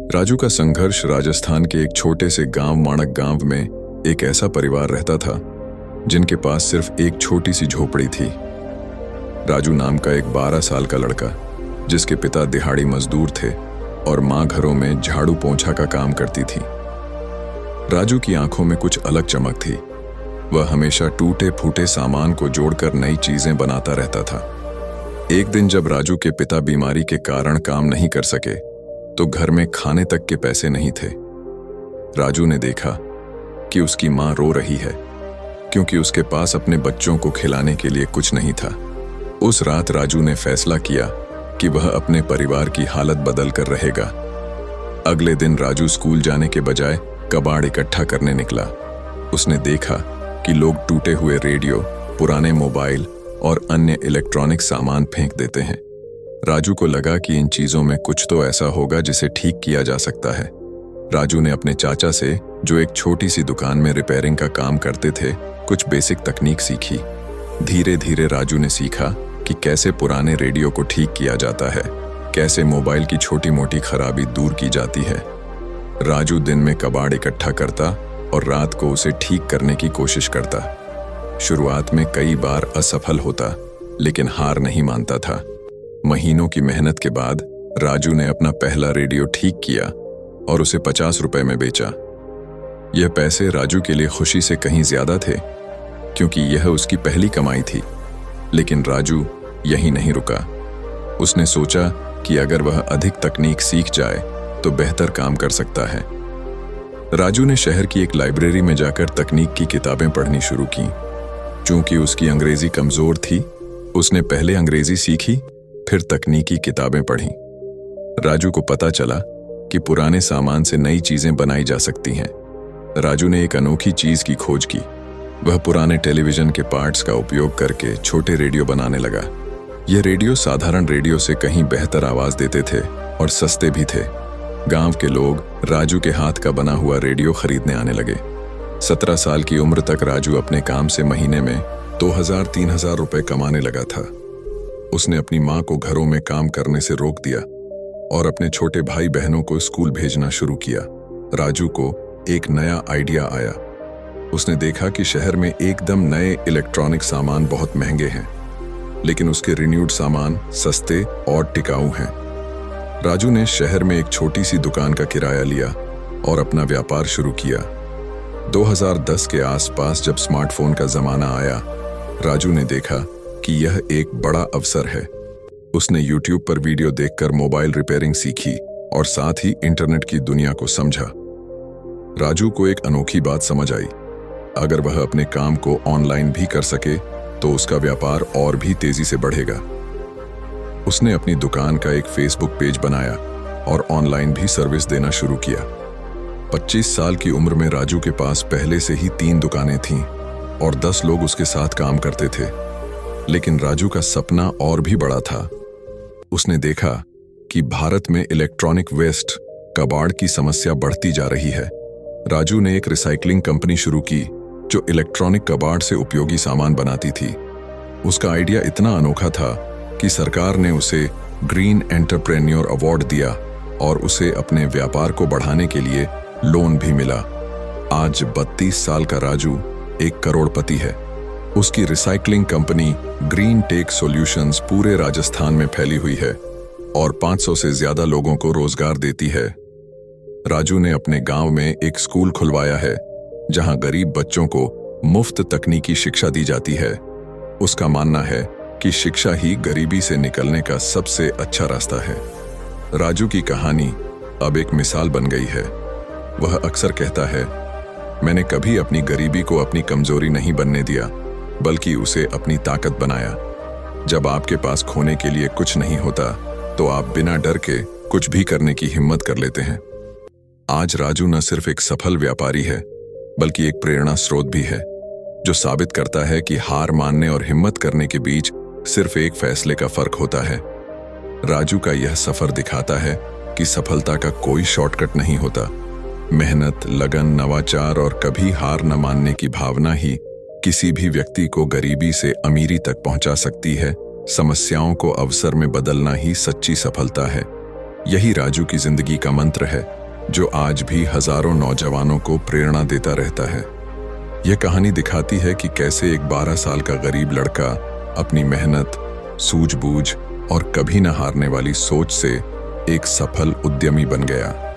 राजू का संघर्ष राजस्थान के एक छोटे से गांव माणक गांव में एक ऐसा परिवार रहता था जिनके पास सिर्फ एक छोटी सी झोपड़ी थी। राजू नाम का एक 12 साल का लड़का, जिसके पिता दिहाड़ी मजदूर थे और मां घरों में झाड़ू पोंछा का काम करती थी। राजू की आंखों में कुछ अलग चमक थी। वह हमेशा टूटे फूटे सामान को जोड़कर नई चीजें बनाता रहता था। एक दिन जब राजू के पिता बीमारी के कारण काम नहीं कर सके तो घर में खाने तक के पैसे नहीं थे। राजू ने देखा कि उसकी मां रो रही है क्योंकि उसके पास अपने बच्चों को खिलाने के लिए कुछ नहीं था। उस रात राजू ने फैसला किया कि वह अपने परिवार की हालत बदल कर रहेगा। अगले दिन राजू स्कूल जाने के बजाय कबाड़ इकट्ठा करने निकला। उसने देखा कि लोग टूटे हुए रेडियो, पुराने मोबाइल और अन्य इलेक्ट्रॉनिक सामान फेंक देते हैं। राजू को लगा कि इन चीजों में कुछ तो ऐसा होगा जिसे ठीक किया जा सकता है। राजू ने अपने चाचा से, जो एक छोटी सी दुकान में रिपेयरिंग का काम करते थे, कुछ बेसिक तकनीक सीखी। धीरे धीरे राजू ने सीखा कि कैसे पुराने रेडियो को ठीक किया जाता है, कैसे मोबाइल की छोटी मोटी खराबी दूर की जाती है। राजू दिन में कबाड़ इकट्ठा करता और रात को उसे ठीक करने की कोशिश करता। शुरुआत में कई बार असफल होता, लेकिन हार नहीं मानता था। महीनों की मेहनत के बाद राजू ने अपना पहला रेडियो ठीक किया और उसे 50 रुपए में बेचा। यह पैसे राजू के लिए खुशी से कहीं ज्यादा थे, क्योंकि यह उसकी पहली कमाई थी। लेकिन राजू यहीं नहीं रुका। उसने सोचा कि अगर वह अधिक तकनीक सीख जाए तो बेहतर काम कर सकता है। राजू ने शहर की एक लाइब्रेरी में जाकर तकनीक की किताबें पढ़नी शुरू की। चूंकि उसकी अंग्रेजी कमजोर थी, उसने पहले अंग्रेजी सीखी, फिर तकनीकी किताबें पढ़ी। राजू को पता चला कि पुराने सामान से नई चीजें बनाई जा सकती हैं। राजू ने एक अनोखी चीज की खोज की। वह पुराने टेलीविजन के पार्ट्स का उपयोग करके छोटे रेडियो बनाने लगा। यह रेडियो साधारण रेडियो से कहीं बेहतर आवाज देते थे और सस्ते भी थे। गांव के लोग राजू के हाथ का बना हुआ रेडियो खरीदने आने लगे। 17 साल की उम्र तक राजू अपने काम से महीने में 2000-3000 रुपए कमाने लगा था। उसने अपनी मां को घरों में काम करने से रोक दिया और अपने छोटे भाई बहनों को स्कूल भेजना शुरू किया। राजू को एक नया आइडिया आया। उसने देखा कि शहर में एकदम नए इलेक्ट्रॉनिक सामान बहुत महंगे हैं, लेकिन उसके रिन्यूड सामान सस्ते और टिकाऊ हैं। राजू ने शहर में एक छोटी सी दुकान का किराया लिया और अपना व्यापार शुरू किया। 2010 के आसपास जब स्मार्टफोन का जमाना आया, राजू ने देखा कि यह एक बड़ा अवसर है। उसने YouTube पर वीडियो देखकर मोबाइल रिपेयरिंग सीखी और साथ ही इंटरनेट की दुनिया को समझा। राजू को एक अनोखी बात समझ आई। अगर वह अपने काम को ऑनलाइन भी कर सके तो उसका व्यापार और भी तेजी से बढ़ेगा। उसने अपनी दुकान का एक फेसबुक पेज बनाया और ऑनलाइन भी सर्विस देना शुरू किया। 25 साल की उम्र में राजू के पास पहले से ही 3 दुकानें थीं और 10 लोग उसके साथ काम करते थे। लेकिन राजू का सपना और भी बड़ा था। उसने देखा कि भारत में इलेक्ट्रॉनिक वेस्ट, कबाड़ की समस्या बढ़ती जा रही है। राजू ने एक रिसाइकलिंग कंपनी शुरू की जो इलेक्ट्रॉनिक कबाड़ से उपयोगी सामान बनाती थी। उसका आइडिया इतना अनोखा था कि सरकार ने उसे ग्रीन एंटरप्रेन्योर अवार्ड दिया और उसे अपने व्यापार को बढ़ाने के लिए लोन भी मिला। आज 32 साल का राजू एक करोड़पति है। उसकी recycling company green tech solutions पूरे राजस्थान में फैली हुई है और 500 से ज्यादा लोगों को रोजगार देती है। राजू ने अपने गांव में एक स्कूल खुलवाया है जहां गरीब बच्चों को मुफ्त तकनीकी शिक्षा दी जाती है। उसका मानना है कि शिक्षा ही गरीबी से निकलने का सबसे अच्छा रास्ता है। राजू की कहानी अब एक मिसाल बन गई है। वह अक्सर कहता है, मैंने कभी अपनी गरीबी को अपनी कमजोरी नहीं बनने दिया, बल्कि उसे अपनी ताकत बनाया। जब आपके पास खोने के लिए कुछ नहीं होता तो आप बिना डर के कुछ भी करने की हिम्मत कर लेते हैं। आज राजू न सिर्फ एक सफल व्यापारी है, बल्कि एक प्रेरणा स्रोत भी है, जो साबित करता है कि हार मानने और हिम्मत करने के बीच सिर्फ एक फैसले का फर्क होता है। राजू का यह सफर दिखाता है कि सफलता का कोई शॉर्टकट नहीं होता। मेहनत, लगन, नवाचार और कभी हार न मानने की भावना ही किसी भी व्यक्ति को गरीबी से अमीरी तक पहुंचा सकती है। समस्याओं को अवसर में बदलना ही सच्ची सफलता है। यही राजू की जिंदगी का मंत्र है। जो आज भी हजारों नौजवानों को प्रेरणा देता रहता है। यह कहानी दिखाती है कि कैसे एक 12 साल का गरीब लड़का अपनी मेहनत, सूझबूझ और कभी न हारने वाली सोच से एक सफल उद्यमी बन गया।